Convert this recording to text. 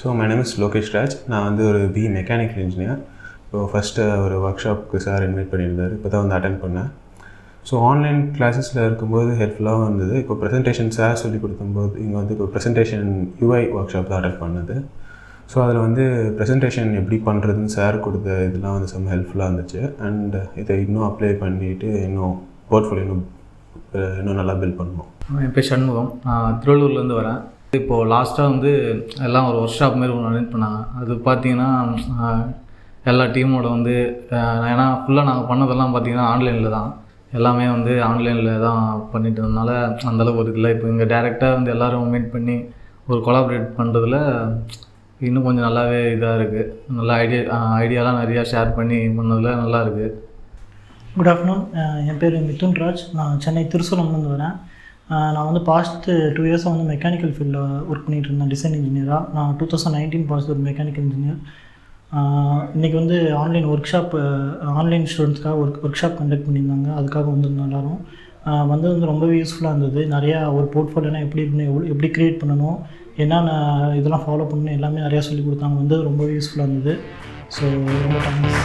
So my name is Lokesh Raj. நான் வந்து ஒரு மெக்கானிக்கல் இன்ஜினியர். ஸோ ஃபஸ்ட்டு ஒரு ஒர்க் ஷாப்புக்கு சார் இன்வைட் பண்ணியிருந்தார். இப்போ தான் வந்து அட்டென்ட் பண்ணேன். ஸோ ஆன்லைன் கிளாஸஸில் இருக்கும்போது ஹெல்ப்ஃபுல்லாகவும் இருந்தது. இப்போ ப்ரெசன்டேஷன் சார் சொல்லி கொடுக்கும்போது இங்கே வந்து இப்போ ப்ரெசன்டேஷன் UI ஒர்க் ஷாப் தான் அட்டென்ட் பண்ணது. ஸோ அதில் வந்து ப்ரெசன்டேஷன் எப்படி பண்ணுறதுன்னு சார் கொடுத்த இதெல்லாம் வந்து செம்ம ஹெல்ப்ஃபுல்லாக இருந்துச்சு. அண்ட் இதை இன்னும் அப்ளை பண்ணிவிட்டு இன்னும் போர்ட்ஃபோலியோ இன்னும் நல்லா பில்ட் பண்ணணும். என் பேர் சண்முகம். நான் திருவள்ளூர்லேருந்து வரேன். இப்போது லாஸ்ட்டாக வந்து எல்லாம் ஒரு ஒர்க் ஷாப் மாரி ஒன்று அரேஞ்ச் பண்ணாங்க. அது பார்த்திங்கன்னா எல்லா டீமோட வந்து ஏன்னா ஃபுல்லாக நாங்கள் பண்ணதெல்லாம் பார்த்திங்கன்னா ஆன்லைனில் தான், எல்லாமே வந்து ஆன்லைனில் தான் பண்ணிட்டு இருந்ததுனால அந்தளவுக்கு ஒரு இல்லை. இப்போ இங்கே டேரெக்டாக வந்து எல்லோரும் மீட் பண்ணி ஒரு கொலாபரேட் பண்ணுறதுல இன்னும் கொஞ்சம் நல்லாவே இதாக இருக்குது. நல்லா ஐடியாலாம் நிறையா ஷேர் பண்ணி பண்ணதில் நல்லா இருக்குது. Good afternoon. என் பேர் மிதுன் ராஜ். நான் சென்னை திருசூலம்லேருந்து வரேன். நான் வந்து பாஸ்ட்டு 2 இயர்ஸாக வந்து மெக்கானிக்கல் ஃபீல்டில் ஒர்க் பண்ணிகிட்டு இருந்தேன், டிசைன் இன்ஜினியராக. நான் 2019 பாஸ் ஒரு மெக்கானிக்கல் இன்ஜினியர். இன்றைக்கி வந்து ஆன்லைன் ஒர்க் ஷாப், ஆன்லைன் ஸ்டூடெண்ட்ஸ்க்காக ஒர்க் ஷாப் கண்டக்ட் பண்ணியிருந்தாங்க. அதுக்காக வந்திருந்தோம் எல்லோரும். வந்து ரொம்பவே யூஸ்ஃபுல்லாக இருந்தது. நிறையா ஒரு போர்ட்ஃபோலியோனா எப்படி இருக்கணும், எப்படி க்ரியேட் பண்ணணும், என்னென்ன இதெல்லாம் ஃபாலோ பண்ணணும் எல்லாமே நிறையா சொல்லிக் கொடுத்தாங்க. வந்து ரொம்பவே யூஸ்ஃபுல்லாக இருந்தது. ஸோ ரொம்ப தேங்க்ஸ்.